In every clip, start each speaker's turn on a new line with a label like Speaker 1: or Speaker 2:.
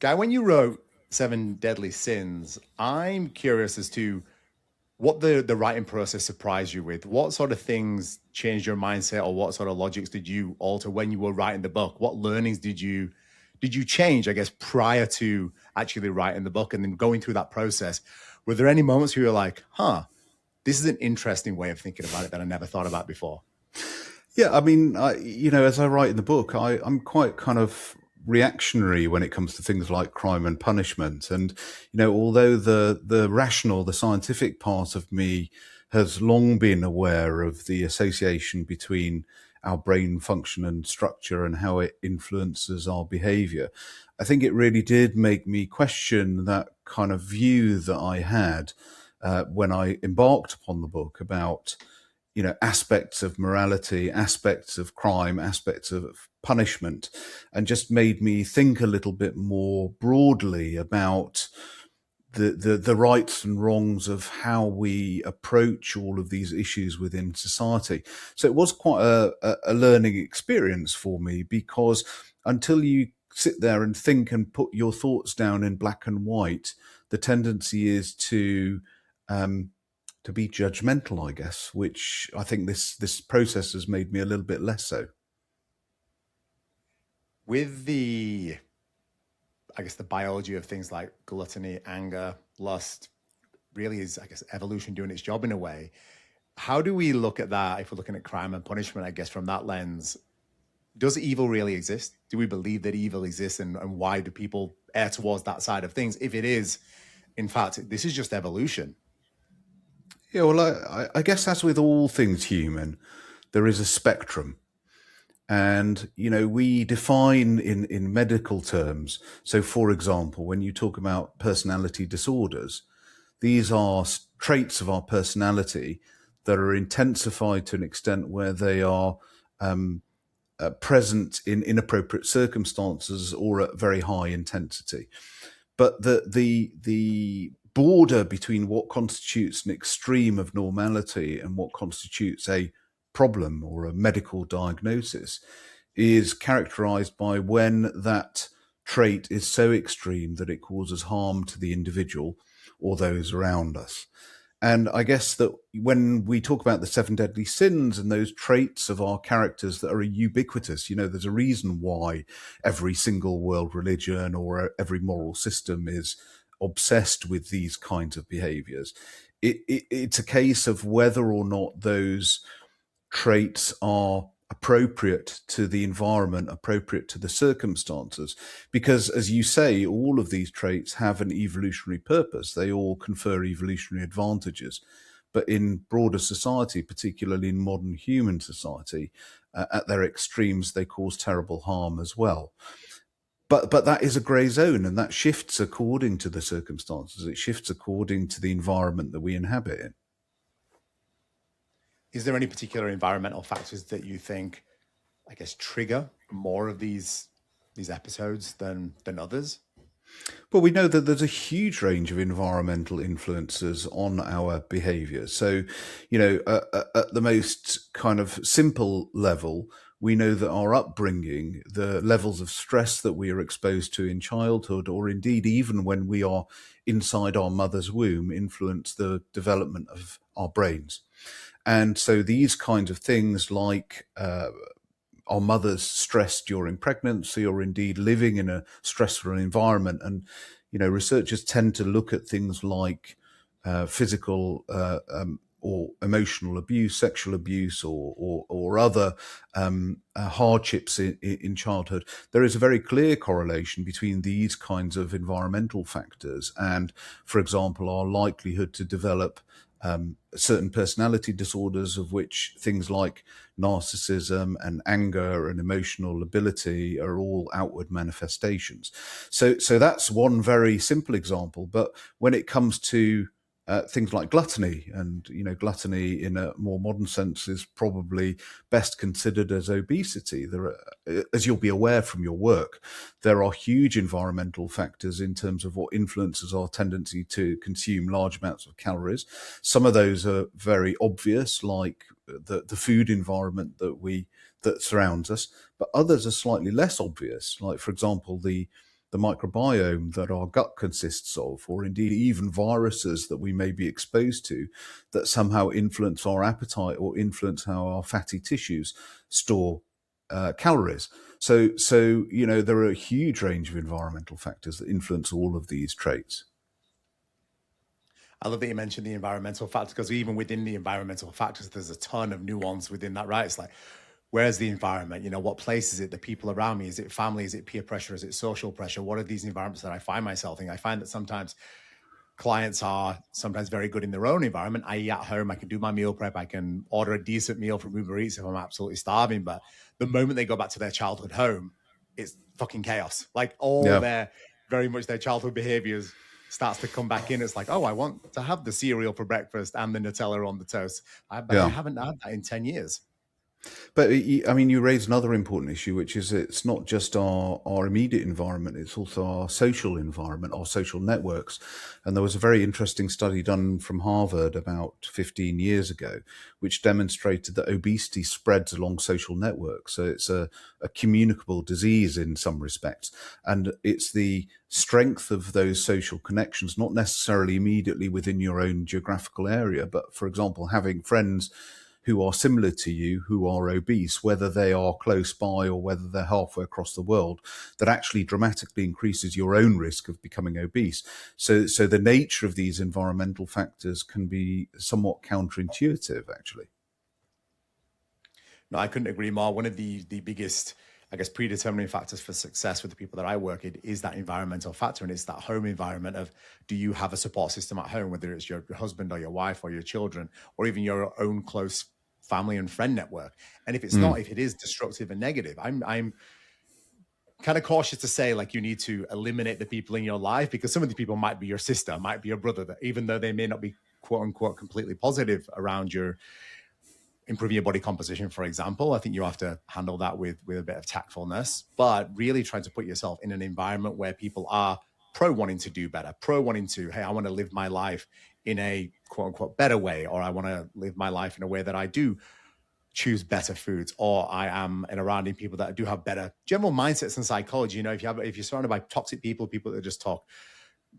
Speaker 1: Guy, when you wrote Seven Deadly Sins, I'm curious as to what the writing process surprised you with. What sort of things changed your mindset, or what sort of logics did you alter when you were writing the book? What learnings did you change, I guess, prior to actually writing the book and then going through that process? Were there any moments where you were like, huh, this is an interesting way of thinking about it that I never thought about before?
Speaker 2: Yeah, I mean, as I write in the book, I'm quite kind of reactionary when it comes to things like crime and punishment. And, although the rational, the scientific part of me has long been aware of the association between our brain function and structure and how it influences our behavior, I think it really did make me question that kind of view that I had when I embarked upon the book about aspects of morality, aspects of crime, aspects of punishment, and just made me think a little bit more broadly about the rights and wrongs of how we approach all of these issues within society. So it was quite a learning experience for me, because until you sit there and think and put your thoughts down in black and white, the tendency is um, to be judgmental, I guess, which I think this process has made me a little bit less so.
Speaker 1: With the, I guess, the biology of things like gluttony, anger, lust, really is, I guess, evolution doing its job in a way. How do we look at that if we're looking at crime and punishment, I guess, from that lens? Does evil really exist? Do we believe that evil exists? And why do people err towards that side of things? If it is, in fact, this is just evolution.
Speaker 2: Yeah, well, I guess as with all things human, there is a spectrum. And, we define in medical terms. So, for example, when you talk about personality disorders, these are traits of our personality that are intensified to an extent where they are present in inappropriate circumstances or at very high intensity. But the border between what constitutes an extreme of normality and what constitutes a problem or a medical diagnosis is characterized by when that trait is so extreme that it causes harm to the individual or those around us. And I guess that when we talk about the seven deadly sins and those traits of our characters that are ubiquitous, there's a reason why every single world religion or every moral system is obsessed with these kinds of behaviors. It's a case of whether or not those traits are appropriate to the environment, appropriate to the circumstances. Because, as you say, all of these traits have an evolutionary purpose. They all confer evolutionary advantages. But in broader society, particularly in modern human society, at their extremes, they cause terrible harm as well. But that is a grey zone, and that shifts according to the circumstances. It shifts according to the environment that we inhabit in.
Speaker 1: Is there any particular environmental factors that you think, I guess, trigger more of these episodes than others?
Speaker 2: Well, we know that there's a huge range of environmental influences on our behavior. So, at the most kind of simple level, we know that our upbringing, the levels of stress that we are exposed to in childhood, or indeed even when we are inside our mother's womb, influence the development of our brains. And so these kinds of things like our mother's stress during pregnancy, or indeed living in a stressful environment. And, researchers tend to look at things like physical or emotional abuse, sexual abuse, or other hardships in childhood. There is a very clear correlation between these kinds of environmental factors and, for example, our likelihood to develop certain personality disorders, of which things like narcissism and anger and emotional lability are all outward manifestations. So that's one very simple example. But when it comes to things like gluttony, and gluttony in a more modern sense is probably best considered as obesity. There are, as you'll be aware from your work, there are huge environmental factors in terms of what influences our tendency to consume large amounts of calories. Some of those are very obvious, like the food environment that surrounds us, but others are slightly less obvious, like, for example, the the microbiome that our gut consists of, or indeed even viruses that we may be exposed to that somehow influence our appetite or influence how our fatty tissues store calories. So there are a huge range of environmental factors that influence all of these traits.
Speaker 1: I love that you mentioned the environmental factors, because even within the environmental factors, there's a ton of nuance within that, right? It's like, where's the environment? What place is it? The people around me? Is it family? Is it peer pressure? Is it social pressure? What are these environments that I find myself in? I find that sometimes clients are sometimes very good in their own environment, i.e. at home. I can do my meal prep. I can order a decent meal from Uber Eats if I'm absolutely starving. But the moment they go back to their childhood home, it's fucking chaos. Like all
Speaker 2: Yeah.
Speaker 1: their, very much their childhood behaviors starts to come back in. It's like, oh, I want to have the cereal for breakfast and the Nutella on the toast. But I
Speaker 2: Yeah.
Speaker 1: haven't had that in 10 years.
Speaker 2: But I mean, you raise another important issue, which is it's not just our immediate environment; it's also our social environment, our social networks. And there was a very interesting study done from Harvard about 15 years ago, which demonstrated that obesity spreads along social networks. So it's a communicable disease in some respects, and it's the strength of those social connections, not necessarily immediately within your own geographical area, but for example, having friends who are similar to you, who are obese, whether they are close by or whether they're halfway across the world, that actually dramatically increases your own risk of becoming obese. So the nature of these environmental factors can be somewhat counterintuitive, actually.
Speaker 1: No, I couldn't agree more. One of the biggest, I guess, predetermining factors for success with the people that I work with is that environmental factor. And it's that home environment of, do you have a support system at home, whether it's your husband or your wife or your children, or even your own close family and friend network? And if it's not, if it is destructive and negative, I'm kind of cautious to say, like, you need to eliminate the people in your life, because some of the people might be your sister, might be your brother, that even though they may not be quote unquote completely positive around your improving your body composition, for example, I think you have to handle that with a bit of tactfulness, but really trying to put yourself in an environment where people are pro wanting to do better, pro wanting to, hey, I want to live my life in a quote unquote better way, or I want to live my life in a way that I do choose better foods, or I am and around people that do have better general mindsets and psychology. If you're surrounded by toxic people that just talk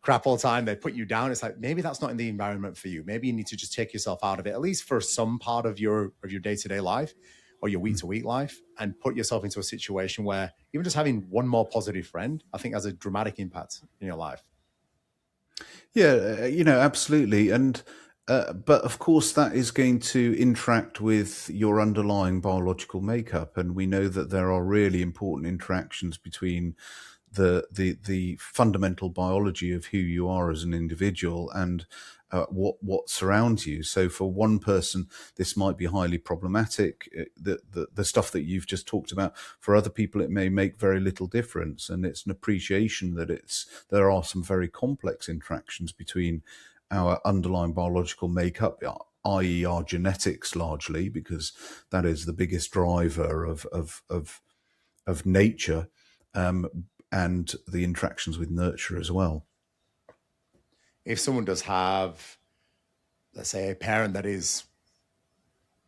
Speaker 1: crap all the time, they put you down. It's like, maybe that's not in the environment for you. Maybe you need to just take yourself out of it, at least for some part of your day-to-day life or your week-to-week life, and put yourself into a situation where even just having one more positive friend, I think, has a dramatic impact in your life.
Speaker 2: Yeah, absolutely. And but of course, that is going to interact with your underlying biological makeup, and we know that there are really important interactions between the fundamental biology of who you are as an individual and what surrounds you. So for one person, this might be highly problematic. The stuff that you've just talked about, for other people, it may make very little difference. And it's an appreciation that there are some very complex interactions between our underlying biological makeup, i.e. our genetics, largely, because that is the biggest driver of nature, and the interactions with nurture as well.
Speaker 1: If someone does have, let's say, a parent that is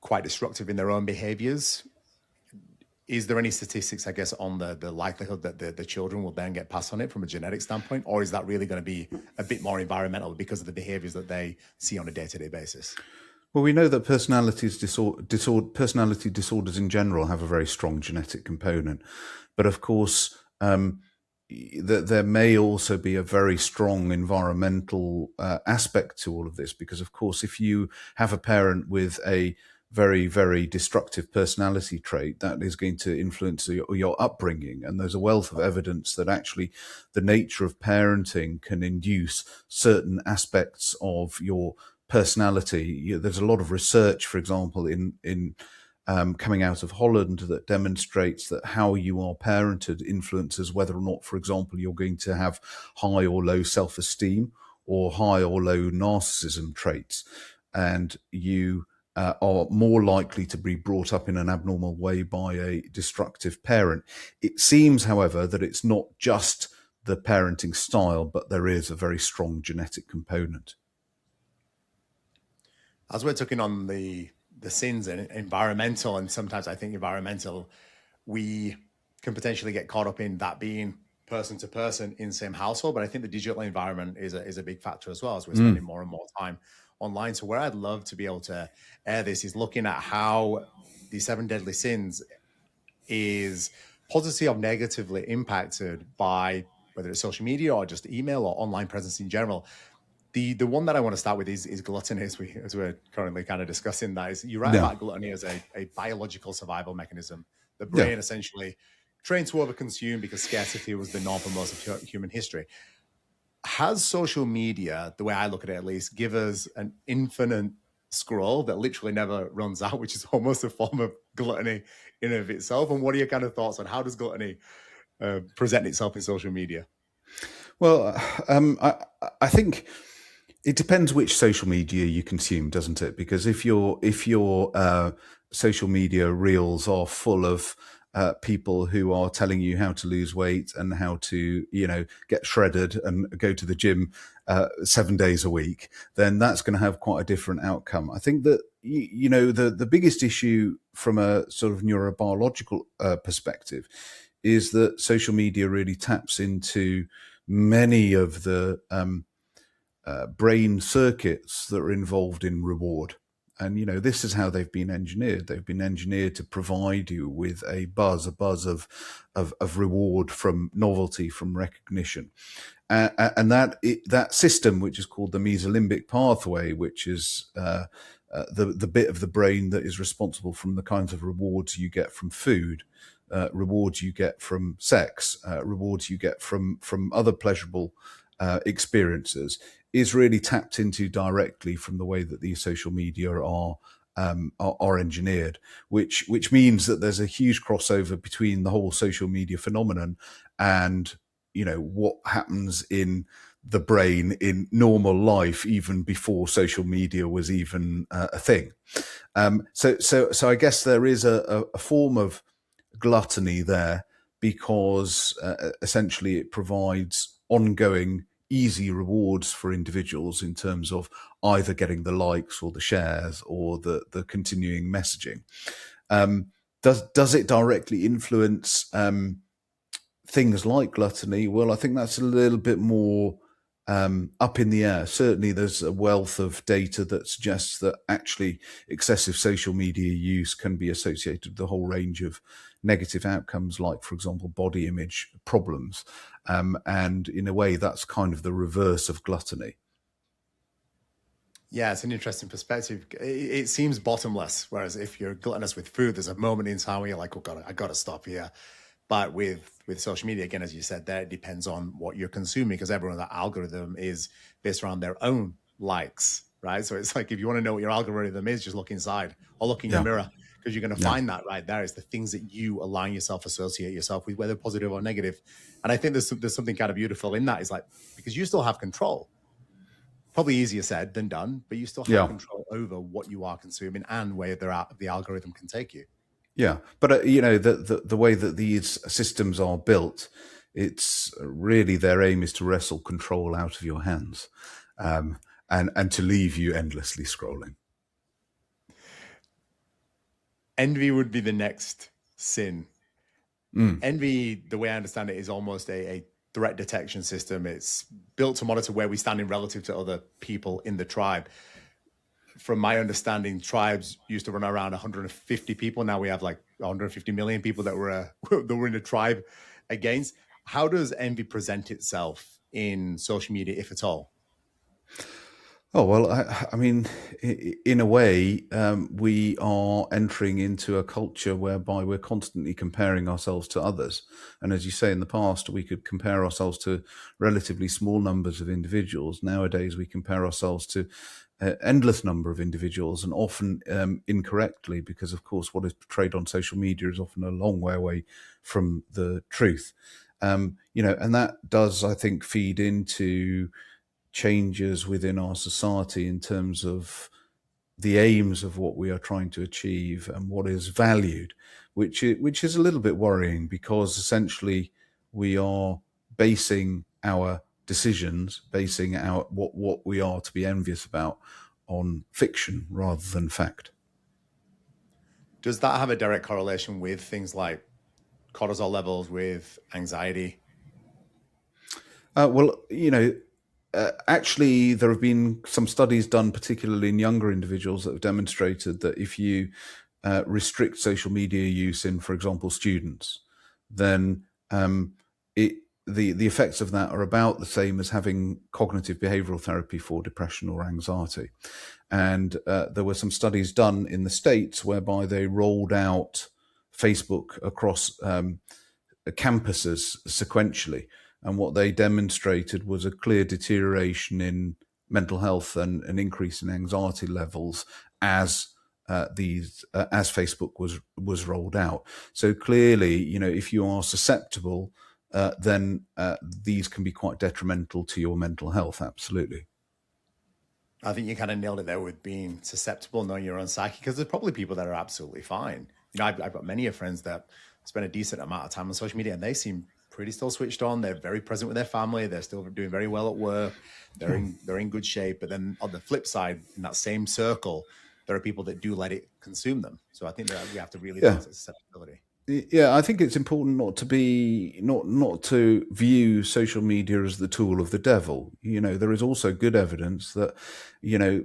Speaker 1: quite destructive in their own behaviors, is there any statistics, I guess, on the likelihood that the children will then get passed on it from a genetic standpoint? Or is that really going to be a bit more environmental because of the behaviors that they see on a day-to-day basis?
Speaker 2: Well, we know that personality disorders in general have a very strong genetic component. But of course, there may also be a very strong environmental aspect to all of this, because, of course, if you have a parent with a very, very destructive personality trait, that is going to influence your upbringing. And there's a wealth of evidence that actually the nature of parenting can induce certain aspects of your personality. There's a lot of research, for example, in coming out of Holland, that demonstrates that how you are parented influences whether or not, for example, you're going to have high or low self-esteem or high or low narcissism traits. And you are more likely to be brought up in an abnormal way by a destructive parent. It seems, however, that it's not just the parenting style, but there is a very strong genetic component.
Speaker 1: As we're talking on the sins and environmental, and sometimes I think environmental, we can potentially get caught up in that being person to person in the same household, but I think the digital environment is a big factor as well, as we're spending
Speaker 2: Mm.
Speaker 1: more and more time online. So where I'd love to be able to air this is looking at how the seven deadly sins is positively or negatively impacted by whether it's social media or just email or online presence in general. The one that I want to start with is gluttony, as we're currently kind of discussing that. Is you write
Speaker 2: Yeah.
Speaker 1: about gluttony as a biological survival mechanism. The
Speaker 2: Yeah.
Speaker 1: brain essentially trained to overconsume because scarcity was the norm for most of human history. Has social media, the way I look at it at least, give us an infinite scroll that literally never runs out, which is almost a form of gluttony in and of itself? And what are your kind of thoughts on how does gluttony present itself in social media?
Speaker 2: Well, I think it depends which social media you consume, doesn't it? Because if your social media reels are full of people who are telling you how to lose weight and how to, get shredded and go to the gym 7 days a week, then that's going to have quite a different outcome. I think that the biggest issue from a sort of neurobiological perspective is that social media really taps into many of the brain circuits that are involved in reward. And this is how they've been engineered. They've been engineered to provide you with a buzz of reward from novelty, from recognition, and that system, which is called the mesolimbic pathway, which is the bit of the brain that is responsible from the kinds of rewards you get from food, rewards you get from sex, rewards you get from other pleasurable experiences, is really tapped into directly from the way that these social media are engineered, which means that there's a huge crossover between the whole social media phenomenon and what happens in the brain in normal life, even before social media was even a thing. So I guess there is a form of gluttony there because essentially it provides ongoing easy rewards for individuals in terms of either getting the likes or the shares or the continuing messaging. Does it directly influence things like gluttony? Well, I think that's a little bit more up in the air. Certainly, there's a wealth of data that suggests that actually excessive social media use can be associated with a whole range of negative outcomes, like, for example, body image problems. And in a way, that's kind of the reverse of gluttony.
Speaker 1: Yeah, it's an interesting perspective. It seems bottomless, whereas if you're gluttonous with food, there's a moment in time where you're like, "Oh God, I got to stop here." But with social media, again, as you said, there it depends on what you're consuming because everyone that algorithm is based around their own likes, right? So it's like if you want to know what your algorithm is, just look inside or look in your
Speaker 2: Yeah,
Speaker 1: mirror because you're going to
Speaker 2: yeah,
Speaker 1: find that right there. It's the things that you align yourself, associate yourself with, whether positive or negative. And I think there's something kind of beautiful in that. Is like because you still have control. Probably easier said than done, but you still have
Speaker 2: yeah.
Speaker 1: control over what you are consuming and where the algorithm can take you.
Speaker 2: Yeah, but the way that these systems are built, it's really their aim is to wrestle control out of your hands, and to leave you endlessly scrolling.
Speaker 1: Envy would be the next sin.
Speaker 2: Mm.
Speaker 1: Envy, the way I understand it, is almost a threat detection system. It's built to monitor where we stand in relative to other people in the tribe. From my understanding, tribes used to run around 150 people. Now we have like 150 million people that were that were in a tribe against. How does envy present itself in social media, if at all?
Speaker 2: Oh, well, I mean, in a way, we are entering into a culture whereby we're constantly comparing ourselves to others. And as you say, in the past, we could compare ourselves to relatively small numbers of individuals. Nowadays, we compare ourselves to endless number of individuals, and often incorrectly, because, of course, what is portrayed on social media is often a long way away from the truth. And that does, I think, feed into changes within our society in terms of the aims of what we are trying to achieve and what is valued, which is a little bit worrying because essentially we are basing our decisions, basing our what we are to be envious about on fiction rather than fact.
Speaker 1: Does that have a direct correlation with things like cortisol levels, with anxiety?
Speaker 2: Well, actually, there have been some studies done, particularly in younger individuals, that have demonstrated that if you restrict social media use in, for example, students, then it the effects of that are about the same as having cognitive behavioral therapy for depression or anxiety. And there were some studies done in the States whereby they rolled out Facebook across campuses sequentially. And what they demonstrated was a clear deterioration in mental health and an increase in anxiety levels as as Facebook was rolled out. So clearly, if you are susceptible, then these can be quite detrimental to your mental health. Absolutely.
Speaker 1: I think you kind of nailed it there with being susceptible, knowing your own psyche, because there's probably people that are absolutely fine. I've got many of friends that spend a decent amount of time on social media and they seem pretty still switched on. They're very present with their family. They're still doing very well at work. They're in good shape. But then on the flip side, in that same circle, there are people that do let it consume them. So I think that we have to really
Speaker 2: Yeah.
Speaker 1: balance that susceptibility.
Speaker 2: Yeah, I think it's important not to view social media as the tool of the devil. There is also good evidence that,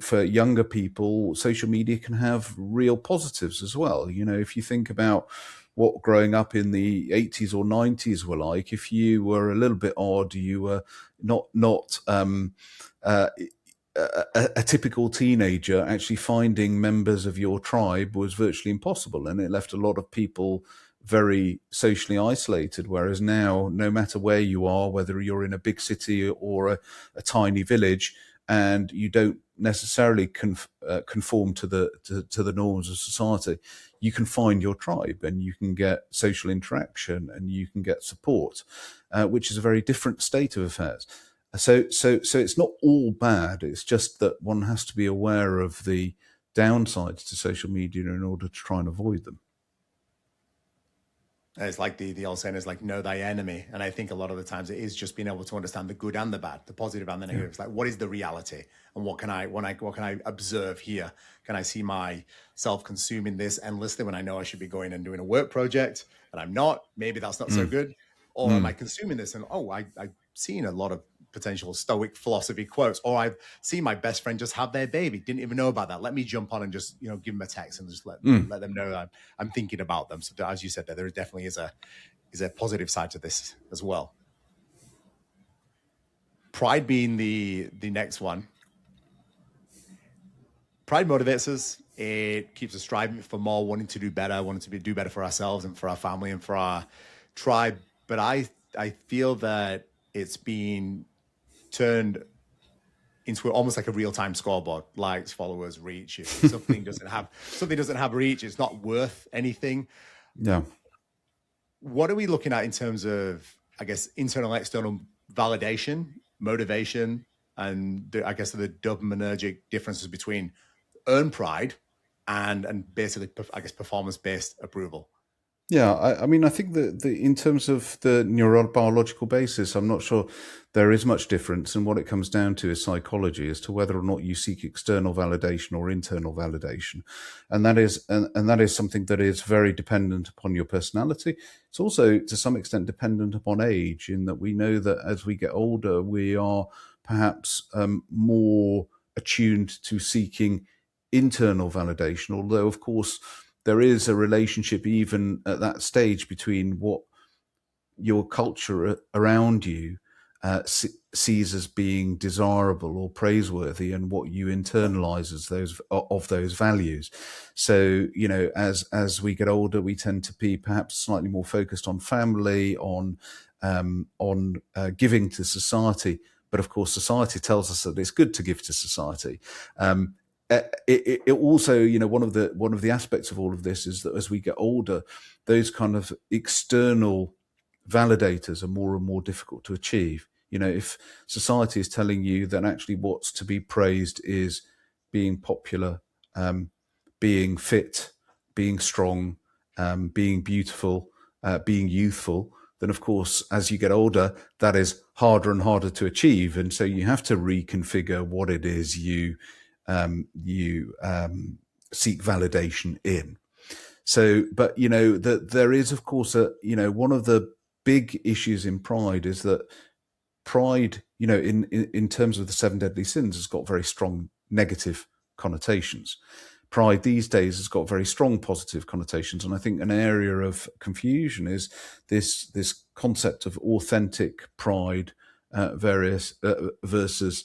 Speaker 2: for younger people, social media can have real positives as well. If you think about what growing up in the 80s or 90s were like, if you were a little bit odd, you were not a typical teenager, actually finding members of your tribe was virtually impossible, and it left a lot of people very socially isolated. Whereas now, no matter where you are, whether you're in a big city or a tiny village, and you don't necessarily conform to the norms of society, you can find your tribe and you can get social interaction and you can get support, which is a very different state of affairs. So it's not all bad. It's just that one has to be aware of the downsides to social media in order to try and avoid them.
Speaker 1: It's like the old saying is like, know thy enemy. And I think a lot of the times it is just being able to understand the good and the bad, the positive and the negative. It's like, what is the reality? And what can I observe here? Can I see myself consuming this endlessly when I know I should be going and doing a work project and I'm not? Maybe that's not so
Speaker 2: Mm.
Speaker 1: good. Or am I
Speaker 2: Mm.
Speaker 1: consuming this and I've seen a lot of potential stoic philosophy quotes, or I've seen my best friend just have their baby, didn't even know about that. Let me jump on and just give them a text and just
Speaker 2: Mm.
Speaker 1: let them know that I'm thinking about them. So as you said, there definitely is a positive side to this as well. Pride being the next one. Pride motivates us. It keeps us striving for more, wanting to do better, wanting to do better for ourselves and for our family and for our tribe. But I feel that it's being turned into almost like a real-time scoreboard, likes, followers, reach. If something doesn't have reach, it's not worth anything.
Speaker 2: Yeah.
Speaker 1: What are we looking at in terms of, I guess, internal, external validation, motivation, and I guess the dopaminergic differences between earned pride and basically, I guess, performance-based approval?
Speaker 2: Yeah, I mean, I think that in terms of the neurobiological basis, I'm not sure there is much difference. And what it comes down to is psychology as to whether or not you seek external validation or internal validation. And that is something that is very dependent upon your personality. It's also to some extent dependent upon age, in that we know that as we get older, we are perhaps more attuned to seeking internal validation, although, of course, there is a relationship even at that stage between what your culture around you sees as being desirable or praiseworthy and what you internalize as those values. So, as we get older, we tend to be perhaps slightly more focused on family, on giving to society. But of course, society tells us that it's good to give to society. It also, one of the aspects of all of this is that as we get older, those kind of external validators are more and more difficult to achieve. If society is telling you that actually what's to be praised is being popular, being fit, being strong, being beautiful, being youthful, then of course, as you get older, that is harder and harder to achieve. And so you have to reconfigure what it is you seek validation in. So, but that there is, of course, one of the big issues in pride is that pride, in terms of the seven deadly sins, has got very strong negative connotations. Pride these days has got very strong positive connotations, and I think an area of confusion is this concept of authentic pride versus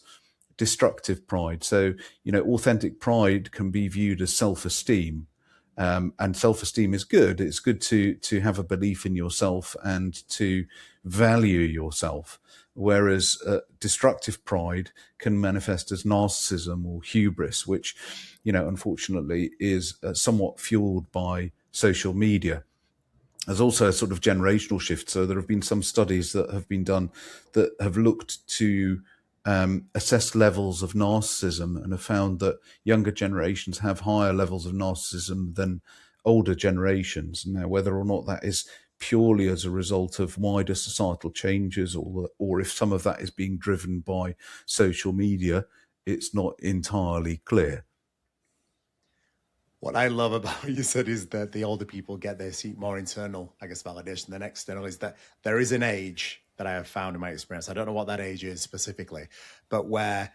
Speaker 2: destructive pride. So, authentic pride can be viewed as self-esteem, and self-esteem is good. It's good to have a belief in yourself and to value yourself. Whereas destructive pride can manifest as narcissism or hubris, which, unfortunately is somewhat fueled by social media. There's also a sort of generational shift. So there have been some studies that have been done that have looked to assess levels of narcissism and have found that younger generations have higher levels of narcissism than older generations. Now, whether or not that is purely as a result of wider societal changes, or if some of that is being driven by social media, it's not entirely clear.
Speaker 1: What I love about what you said is that the older people seek more internal, I guess, validation than external. Is that there is an age that I have found in my experience. I don't know what that age is specifically, but where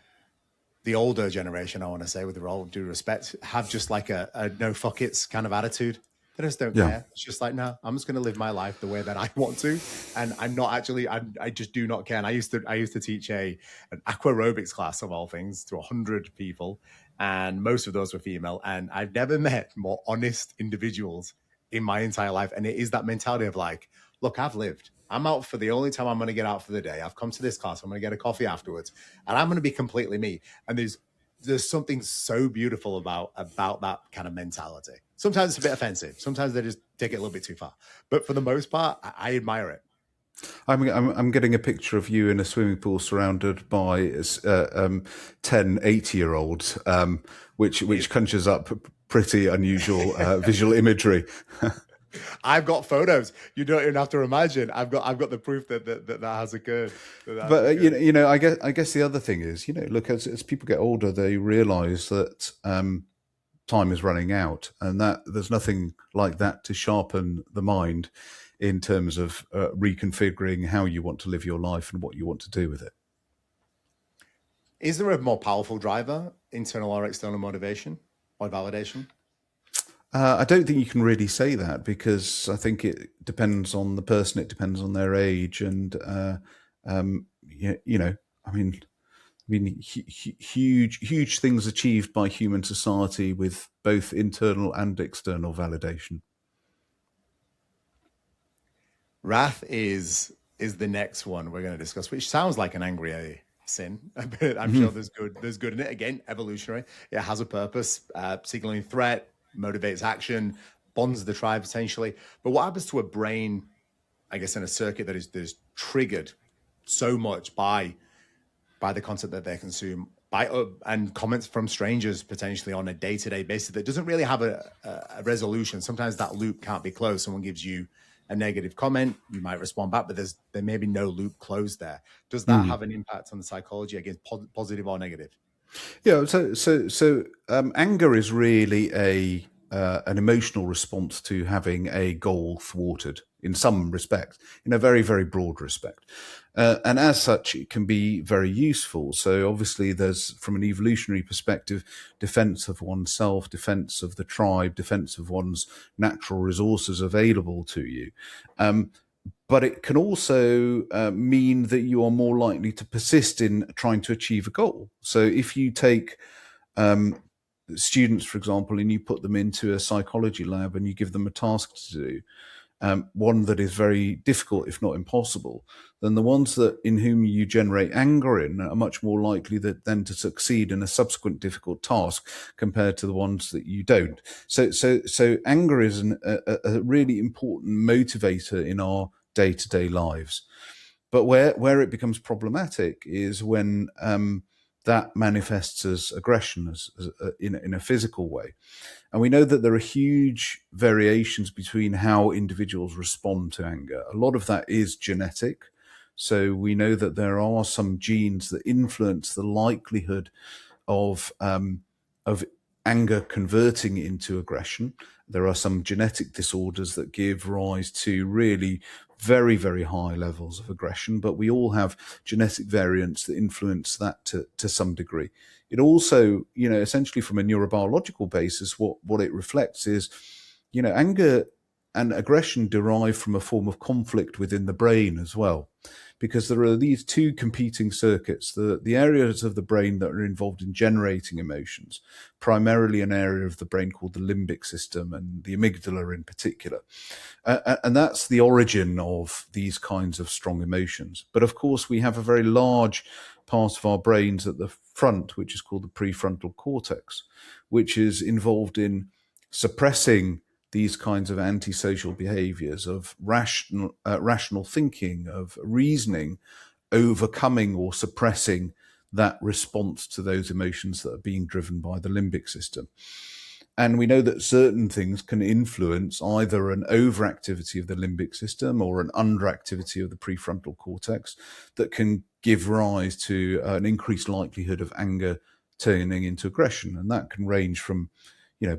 Speaker 1: the older generation, I want to say, with all due respect, have just like a no fuck it's kind of attitude. They just don't care. It's just like, no, I'm just going to live my life the way that I want to, and I'm not actually. I just do not care. And I used to teach an aquarobics class of all things to 100 people, and most of those were female. And I've never met more honest individuals in my entire life. And it is that mentality of like, look, I've lived. I'm out for the only time I'm going to get out for the day. I've come to this class. I'm going to get a coffee afterwards, and I'm going to be completely me. And there's something so beautiful about that kind of mentality. Sometimes it's a bit offensive. Sometimes they just take it a little bit too far. But for the most part, I admire it.
Speaker 2: I'm getting a picture of you in a swimming pool surrounded by 10 80-year-olds, which conjures up pretty unusual visual imagery.
Speaker 1: I've got photos. You don't even have to imagine. I've got the proof that has occurred.
Speaker 2: I guess the other thing is, look, as people get older, they realize that time is running out, and that there's nothing like that to sharpen the mind in terms of reconfiguring how you want to live your life and what you want to do with it.
Speaker 1: Is there a more powerful driver, internal or external motivation or validation?
Speaker 2: I don't think you can really say that, because I think it depends on the person. It depends on their age, and huge things achieved by human society with both internal and external validation.
Speaker 1: Wrath is the next one we're going to discuss, which sounds like an angry sin, but I'm sure there's good in it. Again, evolutionary. It has a purpose, signaling threat, motivates action, bonds the tribe potentially. But what happens to a brain, I guess, in a circuit that is triggered so much by the content that they consume, and comments from strangers potentially on a day-to-day basis that doesn't really have a resolution? Sometimes that loop can't be closed. Someone gives you a negative comment, you might respond back, but there may be no loop closed there. Does that have an impact on the psychology, again, positive or negative?
Speaker 2: Yeah, so anger is really an emotional response to having a goal thwarted in some respect, in a very, very broad respect. And as such, it can be very useful. So obviously there's, from an evolutionary perspective, defense of oneself, defense of the tribe, defense of one's natural resources available to you. But it can also mean that you are more likely to persist in trying to achieve a goal. So if you take students, for example, and you put them into a psychology lab and you give them a task to do, one that is very difficult, if not impossible, then the ones in whom you generate anger in are much more likely then to succeed in a subsequent difficult task compared to the ones that you don't. So anger is a really important motivator in our day-to-day lives. But where it becomes problematic is when that manifests as aggression, in a physical way. And we know that there are huge variations between how individuals respond to anger. A lot of that is genetic. So we know that there are some genes that influence the likelihood of anger converting into aggression. There are some genetic disorders that give rise to really very, very high levels of aggression, but we all have genetic variants that influence that to some degree. It also, essentially from a neurobiological basis, what it reflects is, anger and aggression derive from a form of conflict within the brain as well, because there are these two competing circuits, the areas of the brain that are involved in generating emotions, primarily an area of the brain called the limbic system and the amygdala in particular. And that's the origin of these kinds of strong emotions. But of course, we have a very large part of our brains at the front, which is called the prefrontal cortex, which is involved in suppressing these kinds of antisocial behaviors, of rational thinking, of reasoning, overcoming or suppressing that response to those emotions that are being driven by the limbic system. And we know that certain things can influence either an overactivity of the limbic system or an underactivity of the prefrontal cortex that can give rise to an increased likelihood of anger turning into aggression. And that can range from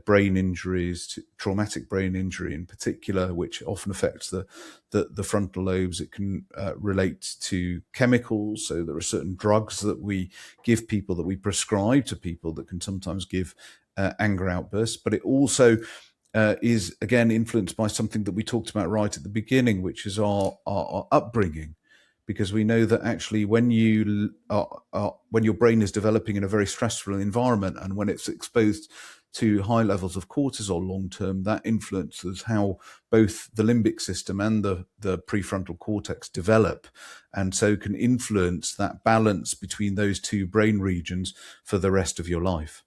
Speaker 2: brain injuries, to traumatic brain injury in particular, which often affects the frontal lobes. It can relate to chemicals. So there are certain drugs that we give people, that we prescribe to people, that can sometimes give anger outbursts. But it also is, again, influenced by something that we talked about right at the beginning, which is our upbringing. Because we know that actually when when your brain is developing in a very stressful environment, and when it's exposed to high levels of cortisol long term, that influences how both the limbic system and the prefrontal cortex develop, and so can influence that balance between those two brain regions for the rest of your life.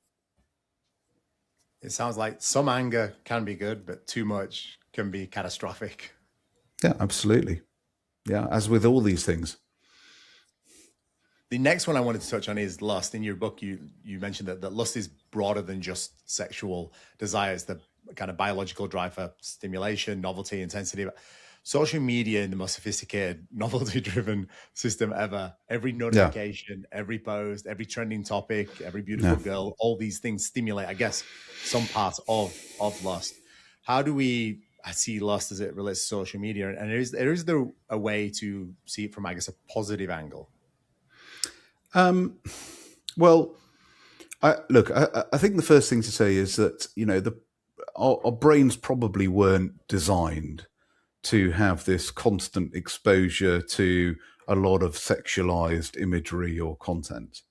Speaker 1: It sounds like some anger can be good, but too much can be catastrophic.
Speaker 2: Yeah, absolutely. Yeah, as with all these things.
Speaker 1: The next one I wanted to touch on is lust. In your book, you mentioned that lust is broader than just sexual desire. It's the kind of biological drive for stimulation, novelty, intensity. Social media, in the most sophisticated, novelty-driven system ever, every notification, every post, every trending topic, every beautiful girl, all these things stimulate, I guess, some part of lust. How do we see lust as it relates to social media? And is there a way to see it from, I guess, a positive angle?
Speaker 2: Well, I think the first thing to say is that, our brains probably weren't designed to have this constant exposure to a lot of sexualized imagery or content,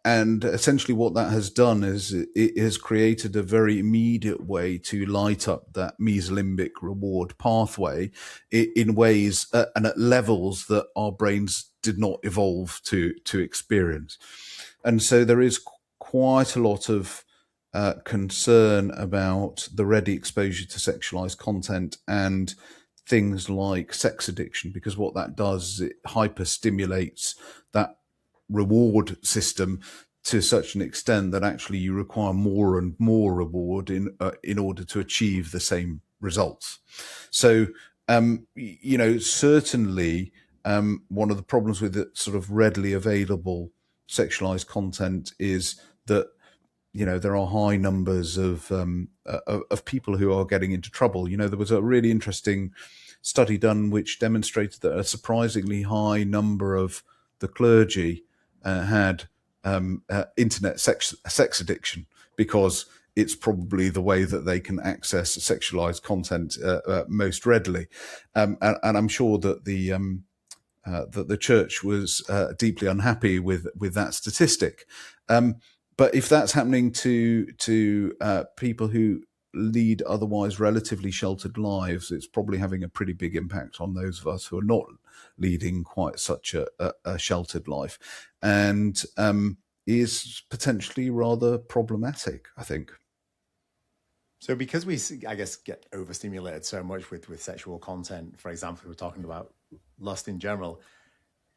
Speaker 2: and essentially what that has done is it has created a very immediate way to light up that mesolimbic reward pathway in ways and at levels that our brains did not evolve to experience. And so there is quite a lot of concern about the ready exposure to sexualized content and things like sex addiction, because what that does is it hyperstimulates that reward system to such an extent that actually you require more and more reward in order to achieve the same results. So, certainly one of the problems with the sort of readily available sexualized content is that there are high numbers of people who are getting into trouble. There was a really interesting study done which demonstrated that a surprisingly high number of the clergy had internet sex addiction, because it's probably the way that they can access sexualized content most readily. And I'm sure that the church was deeply unhappy with that statistic. But if that's happening to people who lead otherwise relatively sheltered lives, it's probably having a pretty big impact on those of us who are not leading quite such a sheltered life, and is potentially rather problematic, I think.
Speaker 1: So because we, I guess, get overstimulated so much with sexual content, for example, we're talking about lust in general,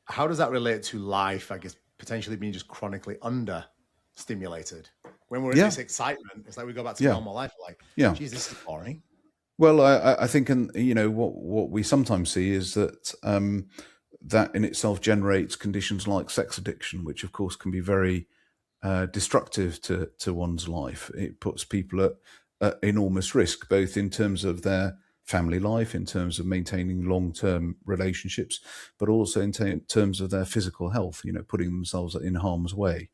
Speaker 1: how does that relate to life, I guess, potentially being just chronically understimulated? When we're in this excitement, it's like we go back to normal life, like, geez, this is boring.
Speaker 2: Well, I think, and what we sometimes see is that that in itself generates conditions like sex addiction, which of course can be very destructive to one's life. It puts people at enormous risk, both in terms of their family life, in terms of maintaining long-term relationships, but also in terms of their physical health, putting themselves in harm's way.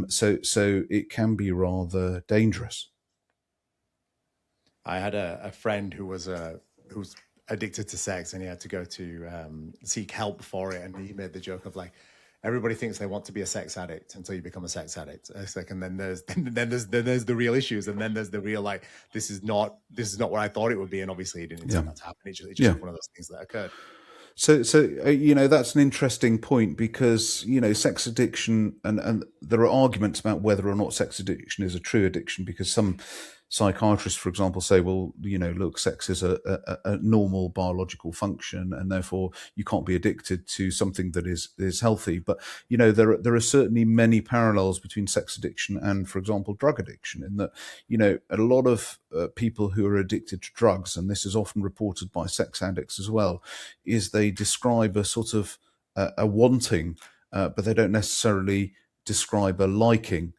Speaker 2: So it can be rather dangerous.
Speaker 1: I had a friend who's addicted to sex, and he had to go to seek help for it. And he made the joke of like, everybody thinks they want to be a sex addict until you become a sex addict. It's like, and then there's the real issues, and then there's the real like, this is not what I thought it would be, and obviously it didn't intend that to happen. It's just one of those things that occurred.
Speaker 2: So that's an interesting point, because sex addiction, and there are arguments about whether or not sex addiction is a true addiction, because some psychiatrists, for example, say, well, look, sex is a normal biological function, and therefore you can't be addicted to something that is healthy. But there are certainly many parallels between sex addiction and, for example, drug addiction, in that a lot of people who are addicted to drugs, and this is often reported by sex addicts as well, is they describe a sort of a wanting, but they don't necessarily describe a liking.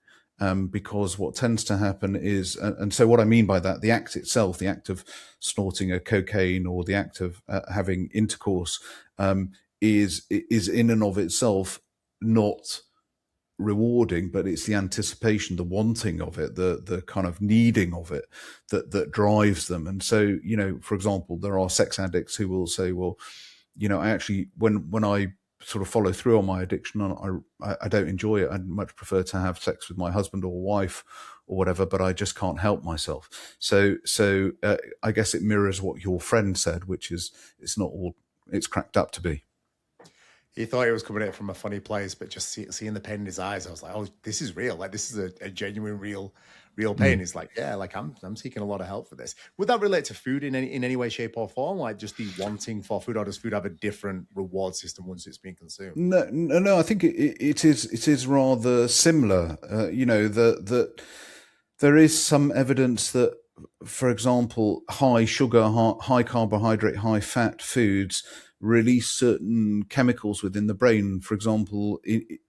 Speaker 2: Because what tends to happen is, and so what I mean by that, the act itself, the act of snorting a cocaine, or the act of having intercourse, is in and of itself not rewarding, but it's the anticipation, the wanting of it, the kind of needing of it that drives them. And so, for example, there are sex addicts who will say, well, I actually, when I sort of follow through on my addiction, and I don't enjoy it. I'd much prefer to have sex with my husband or wife or whatever, but I just can't help myself. So I guess it mirrors what your friend said, which is it's not all it's cracked up to be.
Speaker 1: He thought he was coming at it from a funny place, but just seeing the pain in his eyes, I was like, oh, this is real. Like, this is a genuine, real pain. He's like, yeah, like I'm seeking a lot of help for this. Would that relate to food in any way, shape, or form? Like just the wanting for food, or does food have a different reward system once it's being consumed?
Speaker 2: No. I think it is rather similar. That there is some evidence that, for example, high sugar, high carbohydrate, high fat foods release certain chemicals within the brain, for example,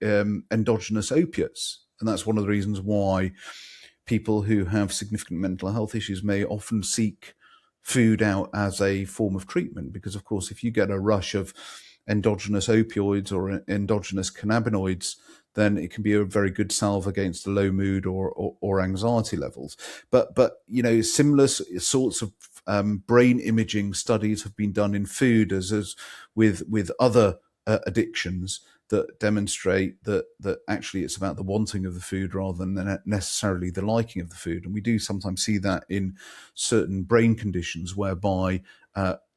Speaker 2: endogenous opiates. And that's one of the reasons why people who have significant mental health issues may often seek food out as a form of treatment. Because, of course, if you get a rush of endogenous opioids or endogenous cannabinoids, then it can be a very good salve against the low mood or anxiety levels. But similar sorts of brain imaging studies have been done in food as with other addictions that demonstrate that actually it's about the wanting of the food rather than necessarily the liking of the food. And we do sometimes see that in certain brain conditions whereby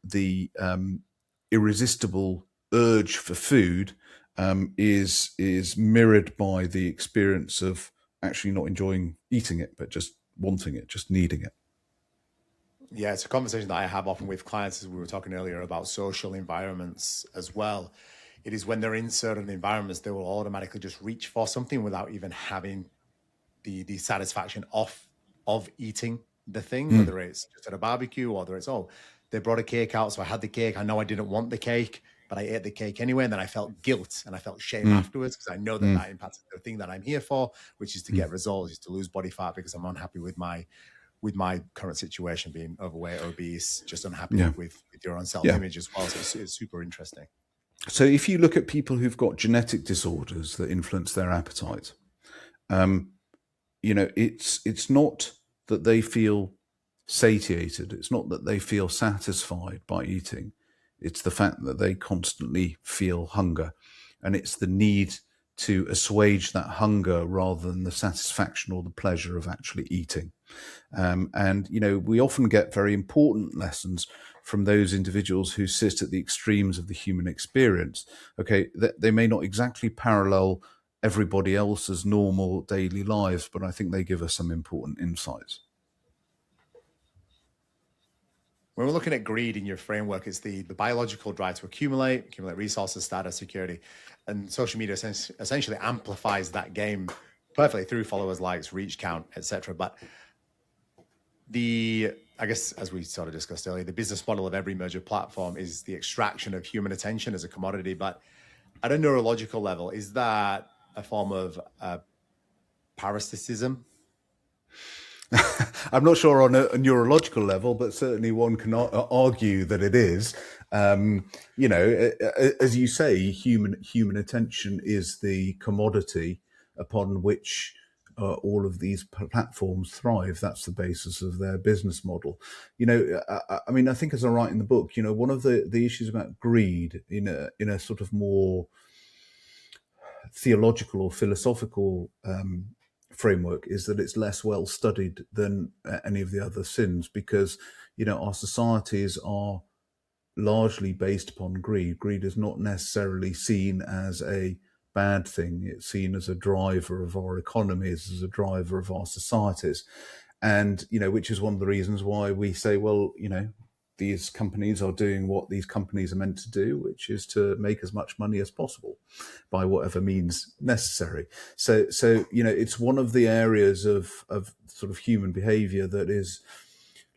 Speaker 2: the irresistible urge for food is mirrored by the experience of actually not enjoying eating it, but just wanting it, just needing it.
Speaker 1: Yeah, it's a conversation that I have often with clients, as we were talking earlier about social environments as well. It is when they're in certain environments, they will automatically just reach for something without even having the satisfaction of eating the thing, whether it's just at a barbecue, or whether it's, oh, they brought a cake out, so I had the cake. I know I didn't want the cake, but I ate the cake anyway. And then I felt guilt and I felt shame afterwards, because I know that impacted the thing that I'm here for, which is to get results, is to lose body fat, because I'm unhappy with my current situation, being overweight, obese, just unhappy with your own self-image as well. So it's super interesting.
Speaker 2: So if you look at people who've got genetic disorders that influence their appetite, it's not that they feel satiated. It's not that they feel satisfied by eating. It's the fact that they constantly feel hunger, and it's the need to assuage that hunger rather than the satisfaction or the pleasure of actually eating. And we often get very important lessons from those individuals who sit at the extremes of the human experience. Okay, they may not exactly parallel everybody else's normal daily lives, but I think they give us some important insights.
Speaker 1: When we're looking at greed in your framework, it's the biological drive to accumulate resources, status, security, and social media essentially amplifies that game perfectly through followers, likes, reach count, etc. But I guess, as we sort of discussed earlier, the business model of every major platform is the extraction of human attention as a commodity. But at a neurological level, is that a form of parasitism?
Speaker 2: I'm not sure on a neurological level, but certainly one can argue that it is. As you say, human attention is the commodity upon which all of these platforms thrive. That's the basis of their business model. I think as I write in the book, one of the issues about greed in a sort of more theological or philosophical framework is that it's less well studied than any of the other sins, because our societies are largely based upon greed. Greed is not necessarily seen as a bad thing. It's seen as a driver of our economies, as a driver of our societies, and which is one of the reasons why we say, well, these companies are doing what these companies are meant to do, which is to make as much money as possible by whatever means necessary. So it's one of the areas of sort of human behavior that is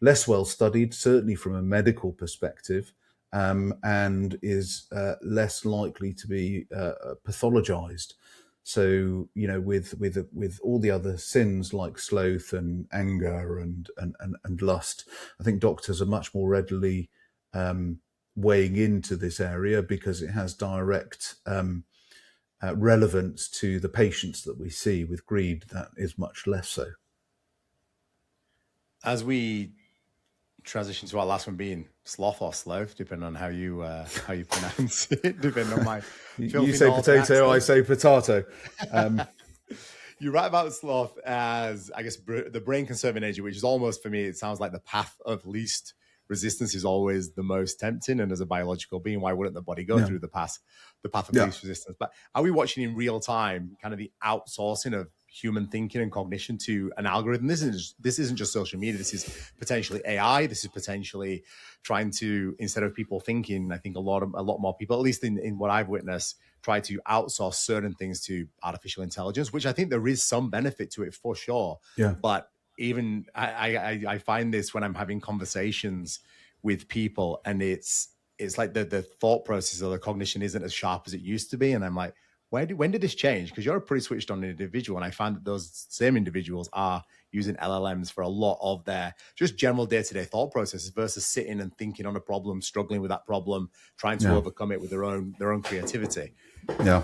Speaker 2: less well studied, certainly from a medical perspective, and is less likely to be pathologized. So with all the other sins like sloth and anger and lust, I think doctors are much more readily weighing into this area because it has direct relevance to the patients that we see. With greed, that is much less so.
Speaker 1: As we transition to our last one being sloth or sloth, depending on how you pronounce it, depending on my
Speaker 2: you say potato, accent. I say potato.
Speaker 1: You write about sloth as, I guess, the brain conserving agent, which is almost, for me, it sounds like the path of least resistance is always the most tempting. And as a biological being, why wouldn't the body go through the path of least resistance? But are we watching in real time kind of the outsourcing of human thinking and cognition to an algorithm? This isn't just social media. This is potentially AI. This is potentially trying to, instead of people thinking, I think a lot more people, at least in what I've witnessed, try to outsource certain things to artificial intelligence, which I think there is some benefit to it for sure.
Speaker 2: Yeah.
Speaker 1: But even I find this when I'm having conversations with people, and it's like the thought process or the cognition isn't as sharp as it used to be. And I'm like, when did this change? Because you're a pretty switched on individual. And I find that those same individuals are using LLMs for a lot of their just general day-to-day thought processes versus sitting and thinking on a problem, struggling with that problem, trying to overcome it with their own creativity.
Speaker 2: Yeah.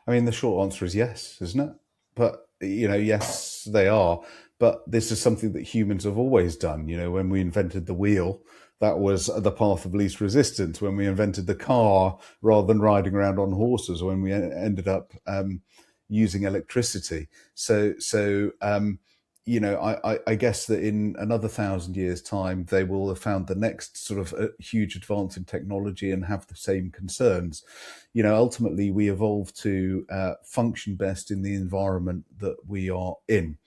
Speaker 2: I mean, the short answer is yes, isn't it? But, yes, they are. But this is something that humans have always done. When we invented the wheel, that was the path of least resistance. When we invented the car, rather than riding around on horses, when we ended up using electricity. I guess that in another 1,000 years' time, they will have found the next sort of huge advance in technology and have the same concerns. Ultimately, we evolved to function best in the environment that we are in.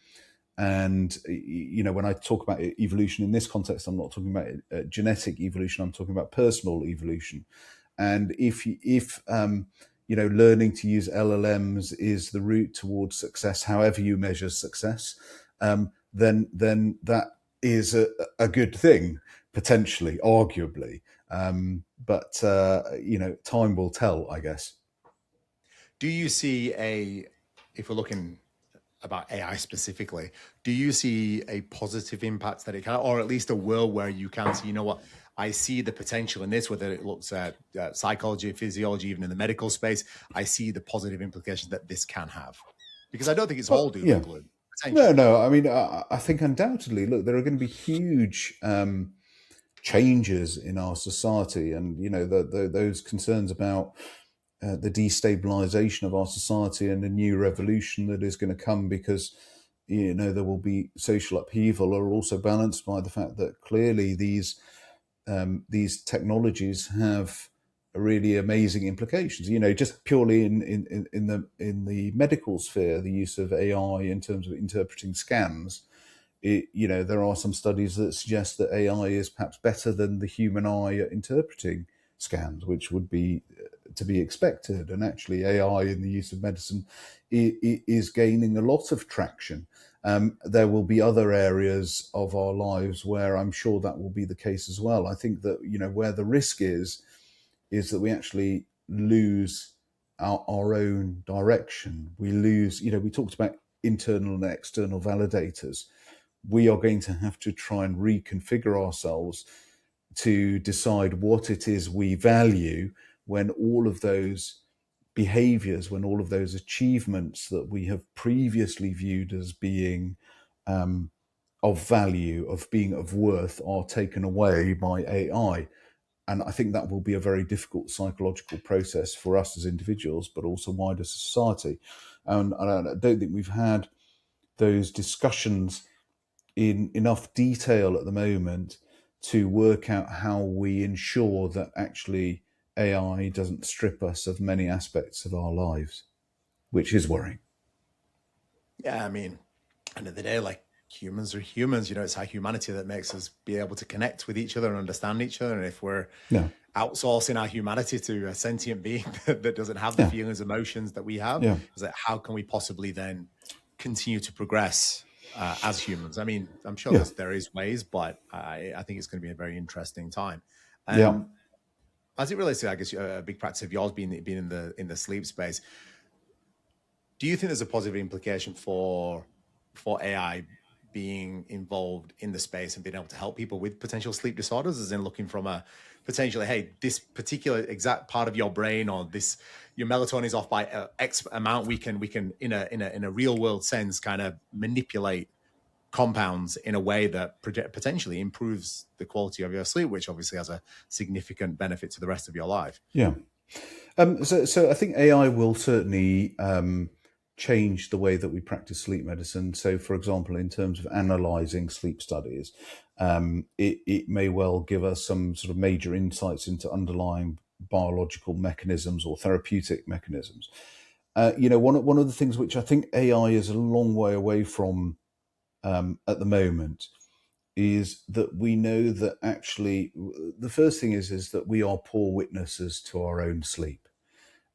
Speaker 2: And, when I talk about evolution in this context, I'm not talking about genetic evolution. I'm talking about personal evolution. And if learning to use LLMs is the route towards success, however you measure success, then that is a good thing, potentially, arguably. But time will tell, I guess.
Speaker 1: Do you see if we're looking about AI specifically, do you see a positive impact that it can, or at least a world where you can see, I see the potential in this, whether it looks at psychology, physiology, even in the medical space, I see the positive implications that this can have? Because I don't think it's all doom and gloom.
Speaker 2: No. I mean, I think undoubtedly, look, there are going to be huge changes in our society, and those concerns about the destabilization of our society and the new revolution that is going to come because there will be social upheaval are also balanced by the fact that clearly these technologies have really amazing implications. Just purely in the medical sphere, the use of AI in terms of interpreting scans. There are some studies that suggest that AI is perhaps better than the human eye at interpreting scans, which would be to be expected. And actually, AI in the use of medicine is gaining a lot of traction. There will be other areas of our lives where I'm sure that will be the case as well. I think that where the risk is that we actually lose our own direction. We lose. We talked about internal and external validators, we are going to have to try and reconfigure ourselves to decide what it is we value when all of those behaviors, when all of those achievements that we have previously viewed as being of value, of being of worth, are taken away by AI. And I think that will be a very difficult psychological process for us as individuals, but also wider society. And I don't think we've had those discussions in enough detail at the moment to work out how we ensure that actually AI doesn't strip us of many aspects of our lives, which is worrying.
Speaker 1: Yeah, I mean, end of the day, like humans are humans. It's our humanity that makes us be able to connect with each other and understand each other. And if we're
Speaker 2: Yeah,
Speaker 1: outsourcing our humanity to a sentient being that doesn't have the
Speaker 2: yeah,
Speaker 1: feelings, emotions that we have,
Speaker 2: yeah,
Speaker 1: is like, how can we possibly then continue to progress as humans? I mean, I'm sure
Speaker 2: yeah,
Speaker 1: there is ways, but I think it's going to be a very interesting time.
Speaker 2: yeah.
Speaker 1: Um, as it relates to, I guess, a big practice of yours being in the sleep space, do you think there's a positive implication for AI being involved in the space and being able to help people with potential sleep disorders, as in looking from a potentially, hey, this particular exact part of your brain, or this, your melatonin is off by X amount, we can in a real world sense kind of manipulate compounds in a way that potentially improves the quality of your sleep, which obviously has a significant benefit to the rest of your life.
Speaker 2: Yeah. So I think AI will certainly change the way that we practice sleep medicine. So, for example, in terms of analysing sleep studies, it may well give us some sort of major insights into underlying biological mechanisms or therapeutic mechanisms. One of the things which I think AI is a long way away from at the moment is that we know that actually the first thing is that we are poor witnesses to our own sleep.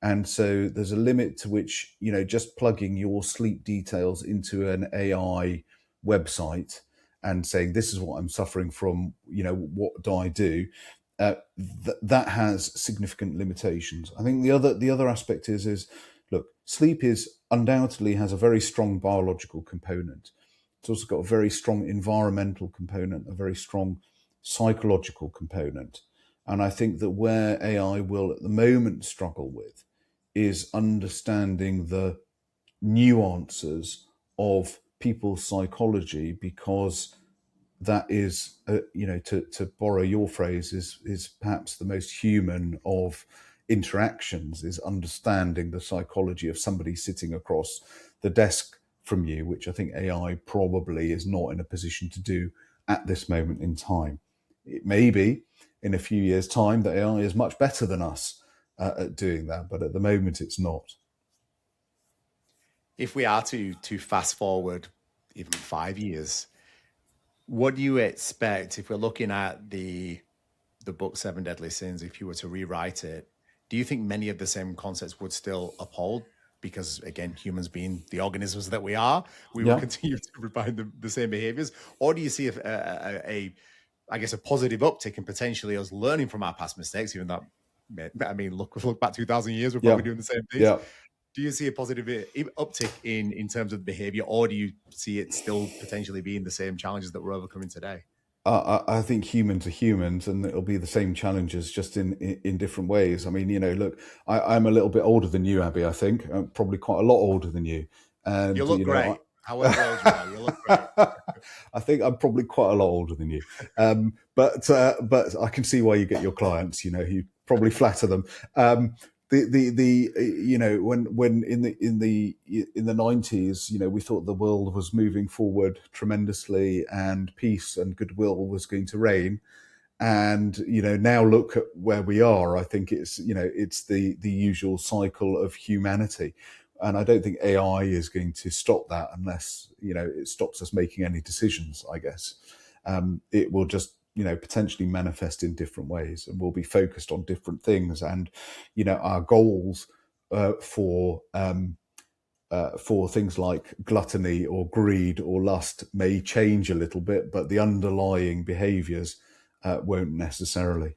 Speaker 2: And so there's a limit to which, just plugging your sleep details into an AI website and saying, this is what I'm suffering from, what do I do? That has significant limitations. I think the other aspect is look, sleep is undoubtedly has a very strong biological component. It's also got a very strong environmental component, a very strong psychological component. And I think that where AI will at the moment struggle with is understanding the nuances of people's psychology, because that is, to borrow your phrase, is perhaps the most human of interactions, is understanding the psychology of somebody sitting across the desk from you, which I think AI probably is not in a position to do at this moment in time. It may be in a few years' time that AI is much better than us at doing that, but at the moment it's not.
Speaker 1: If we are to fast forward even 5 years, what do you expect if we're looking at the book Seven Deadly Sins? If you were to rewrite it, do you think many of the same concepts would still uphold? Because again, humans being the organisms that we are, we will
Speaker 2: Yeah.
Speaker 1: continue to refine the same behaviors. Or do you see I guess, a positive uptick in potentially us learning from our past mistakes? Even that, I mean, look back 2,000 years, we're
Speaker 2: Yeah.
Speaker 1: probably doing the same things.
Speaker 2: Yeah.
Speaker 1: Do you see a positive uptick in terms of behavior, or do you see it still potentially being the same challenges that we're overcoming today?
Speaker 2: I think humans are humans, and it'll be the same challenges, just in different ways. I mean, look, I'm a little bit older than you, Abby. I think I'm probably quite a lot older than you,
Speaker 1: You
Speaker 2: and
Speaker 1: look great. However old you are, you look great.
Speaker 2: I think I'm probably quite a lot older than you. But I can see why you get your clients. You probably flatter them. When in the 90s, we thought the world was moving forward tremendously and peace and goodwill was going to reign. And now look at where we are. I think it's the usual cycle of humanity, and I don't think AI is going to stop that unless it stops us making any decisions. I guess it will just potentially manifest in different ways, and we'll be focused on different things. And our goals for things like gluttony or greed or lust may change a little bit, but the underlying behaviors won't necessarily.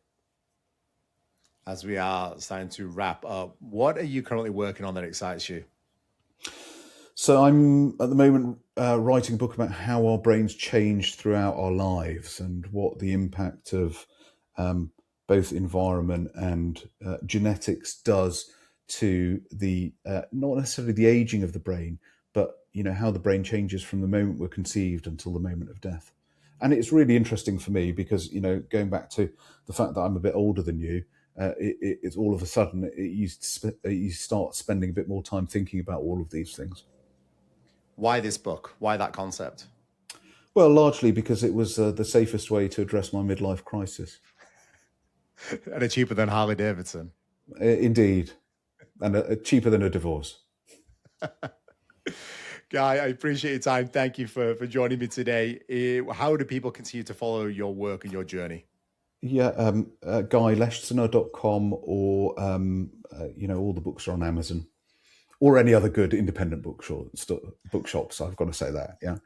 Speaker 1: As we are starting to wrap up, what are you currently working on that excites you?
Speaker 2: So I'm at the moment writing a book about how our brains change throughout our lives and what the impact of um, both environment and genetics does to the not necessarily the aging of the brain, but how the brain changes from the moment we're conceived until the moment of death. And it's really interesting for me because going back to the fact that I'm a bit older than you, it's all of a sudden you start spending a bit more time thinking about all of these things.
Speaker 1: Why this book? Why that concept?
Speaker 2: Well, largely because it was the safest way to address my midlife crisis.
Speaker 1: And it's cheaper than Harley Davidson.
Speaker 2: Indeed, and cheaper than a divorce.
Speaker 1: Guy, I appreciate your time. Thank you for joining me today. How do people continue to follow your work and your journey?
Speaker 2: Yeah, GuyLeschziner.com, or all the books are on Amazon or any other good independent bookshops. I've got to say that. Yeah.